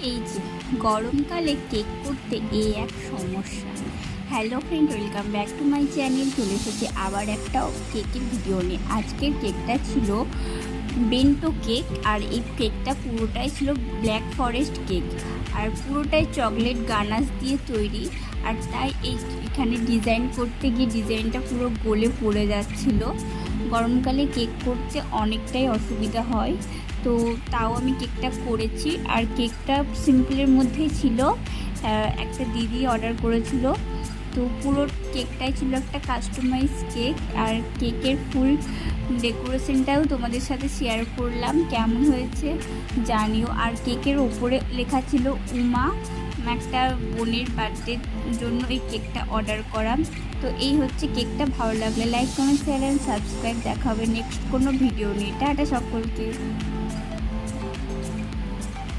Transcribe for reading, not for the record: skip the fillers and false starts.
এই যে গরমকালে কেক করতে এই এক সমস্যা। Hello friend, welcome back to my channel. চলে এসেছি আবার একটা কেকের ভিডিও নিয়ে। আজকের কেকটা ছিল বেন্টো কেক, আর এই কেকটা পুরোটাই ছিল ব্ল্যাক ফরেস্ট কেক, আর পুরোটাই চকলেট গানাশ দিয়ে তৈরি। আর তাই এখানে ডিজাইন করতে গিয়ে ডিজাইনটা পুরো গলে পড়ে যাচ্ছিল। গরমকালে কেক করতে অনেকটাই অসুবিধা হয়, তো তাও আমি কেকটা করেছি। আর কেকটা সিম্পলের মধ্যেই ছিল। একটা দিদি অর্ডার করেছিল, তো পুরো কেকটাই ছিল একটা কাস্টমাইজ কেক। আর কেকের ফুল ডেকোরেশনটাও তোমাদের সাথে শেয়ার করলাম, কেমন হয়েছে জানিও। আর কেকের ওপরে লেখা ছিল উমা, একটা বোনের বার্থডের জন্য এই কেকটা অর্ডার করা। তো এই হচ্ছে কেকটা। ভালো লাগলে like, comment, share and subscribe. দেখা হবে নেক্সট কোনো ভিডিও নিয়ে। টাটা সকলকে।